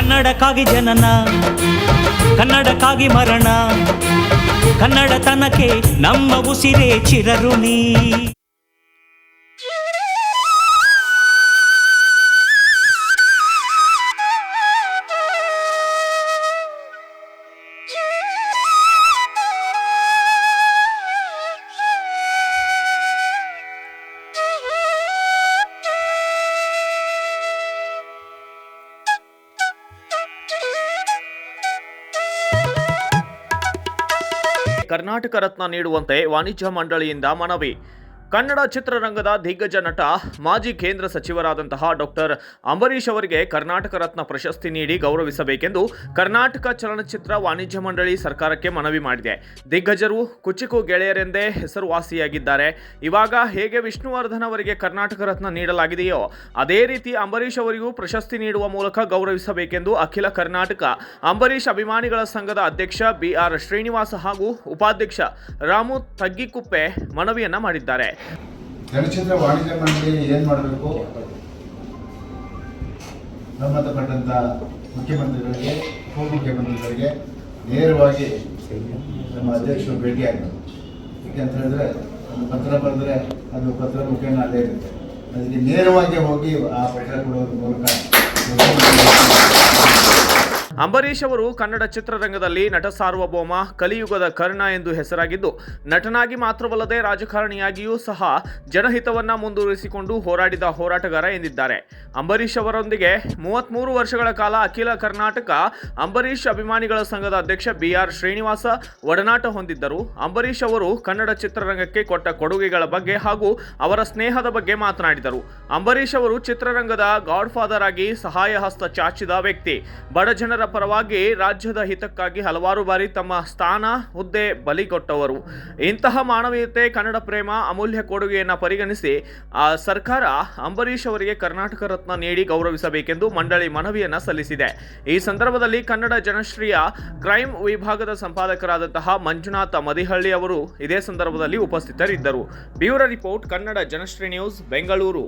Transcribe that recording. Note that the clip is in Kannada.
ಕನ್ನಡಕ್ಕಾಗಿ ಜನನ, ಕನ್ನಡಕ್ಕಾಗಿ ಮರಣ, ಕನ್ನಡತನಕ್ಕೆ ನಮ್ಮ ಉಸಿರೇ ಚಿರಋಣಿ. ಕರ್ನಾಟಕ ರತ್ನ ನೀಡುವಂತೆ ವಾಣಿಜ್ಯ ಮಂಡಳಿಯಿಂದ ಮನವಿ. ಕನ್ನಡ ಚಿತ್ರರಂಗದ ದಿಗ್ಗಜ ನಟ, ಮಾಜಿ ಕೇಂದ್ರ ಸಚಿವರಾದಂತಹ ಡಾಕ್ಟರ್ ಅಂಬರೀಷ್ ಅವರಿಗೆ ಕರ್ನಾಟಕ ರತ್ನ ಪ್ರಶಸ್ತಿ ನೀಡಿ ಗೌರವಿಸಬೇಕೆಂದು ಕರ್ನಾಟಕ ಚಲನಚಿತ್ರ ವಾಣಿಜ್ಯ ಮಂಡಳಿ ಸರ್ಕಾರಕ್ಕೆ ಮನವಿ ಮಾಡಿದೆ. ದಿಗ್ಗಜರು ಕುಚಿಕು ಗೆಳೆಯರೆಂದೇ ಹೆಸರುವಾಸಿಯಾಗಿದ್ದಾರೆ. ಇವಾಗ ಹೇಗೆ ವಿಷ್ಣುವರ್ಧನ್ ಅವರಿಗೆ ಕರ್ನಾಟಕ ರತ್ನ ನೀಡಲಾಗಿದೆಯೋ ಅದೇ ರೀತಿ ಅಂಬರೀಷ್ ಅವರಿಗೂ ಪ್ರಶಸ್ತಿ ನೀಡುವ ಮೂಲಕ ಗೌರವಿಸಬೇಕೆಂದು ಅಖಿಲ ಕರ್ನಾಟಕ ಅಂಬರೀಷ್ ಅಭಿಮಾನಿಗಳ ಸಂಘದ ಅಧ್ಯಕ್ಷ BR ಶ್ರೀನಿವಾಸ ಹಾಗೂ ಉಪಾಧ್ಯಕ್ಷ ರಾಮು ತಗ್ಗಿಕುಪ್ಪೆ ಮನವಿಯನ್ನ ಮಾಡಿದ್ದಾರೆ. ಚಲನಚಿತ್ರ ವಾಣಿಜ್ಯ ಮಂಡಳಿ ಏನು ಮಾಡಬೇಕು, ಸಂಬಂಧಪಟ್ಟಂತ ಮುಖ್ಯಮಂತ್ರಿಗಳಿಗೆ, ಉಪಮುಖ್ಯಮಂತ್ರಿಗಳಿಗೆ ನೇರವಾಗಿ ನಮ್ಮ ಅಧ್ಯಕ್ಷರು ಭೇಟಿಯಾಗಬೇಕು. ಯಾಕೆಂತ ಹೇಳಿದ್ರೆ ಒಂದು ಪತ್ರ ಬರೆದ್ರೆ ಅದು ಪತ್ರ ಮುಖೇನ ಅಲ್ಲೇ ಇರುತ್ತೆ. ಅದಕ್ಕೆ ನೇರವಾಗಿ ಹೋಗಿ ಆ ಪತ್ರ ಕೊಡೋದ್ರ ಮೂಲಕ ಅಂಬರೀಷ್ ಅವರು ಕನ್ನಡ ಚಿತ್ರರಂಗದಲ್ಲಿ ನಟ ಸಾರ್ವಭೌಮ, ಕಲಿಯುಗದ ಕರ್ಣ ಎಂದು ಹೆಸರಾಗಿದ್ದು, ನಟನಾಗಿ ಮಾತ್ರವಲ್ಲದೆ ರಾಜಕಾರಣಿಯಾಗಿಯೂ ಸಹ ಜನಹಿತವನ್ನ ಮುಂದುವರಿಸಿಕೊಂಡು ಹೋರಾಡಿದ ಹೋರಾಟಗಾರ ಎಂದಿದ್ದಾರೆ. ಅಂಬರೀಷ್ ಅವರೊಂದಿಗೆ 33 ವರ್ಷಗಳ ಕಾಲ ಅಖಿಲ ಕರ್ನಾಟಕ ಅಂಬರೀಷ್ ಅಭಿಮಾನಿಗಳ ಸಂಘದ ಅಧ್ಯಕ್ಷ BR ಶ್ರೀನಿವಾಸ ಒಡನಾಟ ಹೊಂದಿದ್ದರು. ಅಂಬರೀಷ್ ಅವರು ಕನ್ನಡ ಚಿತ್ರರಂಗಕ್ಕೆ ಕೊಟ್ಟ ಕೊಡುಗೆಗಳ ಬಗ್ಗೆ ಹಾಗೂ ಅವರ ಸ್ನೇಹದ ಬಗ್ಗೆ ಮಾತನಾಡಿದರು. ಅಂಬರೀಷ್ ಅವರು ಚಿತ್ರರಂಗದ ಗಾಡ್ ಫಾದರ್ ಆಗಿ ಸಹಾಯ ಹಸ್ತ ಚಾಚಿದ ವ್ಯಕ್ತಿ. ಬಡ ಜನರ ಪರವಾಗಿ ರಾಜ್ಯದ ಹಿತಕ್ಕಾಗಿ ಹಲವಾರು ಬಾರಿ ತಮ್ಮ ಸ್ಥಾನ, ಹುದ್ದೆ ಬಲಿಕೊಟ್ಟವರು. ಇಂತಹ ಮಾನವೀಯತೆ, ಕನ್ನಡ ಪ್ರೇಮ, ಅಮೂಲ್ಯ ಕೊಡುಗೆಯನ್ನು ಪರಿಗಣಿಸಿ ಸರ್ಕಾರ ಅಂಬರೀಷ್ ಅವರಿಗೆ ಕರ್ನಾಟಕ ರತ್ನ ನೀಡಿ ಗೌರವಿಸಬೇಕೆಂದು ಮಂಡಳಿ ಮನವಿಯನ್ನ ಸಲ್ಲಿಸಿದೆ. ಈ ಸಂದರ್ಭದಲ್ಲಿ ಕನ್ನಡ ಜನಶ್ರೀಯ ಕ್ರೈಮ್ ವಿಭಾಗದ ಸಂಪಾದಕರಾದಂತಹ ಮಂಜುನಾಥ ಮದಿಹಳ್ಳಿ ಅವರು ಇದೇ ಸಂದರ್ಭದಲ್ಲಿ ಉಪಸ್ಥಿತರಿದ್ದರು. Bureau report, Kannada Janashri news, Bengaluru.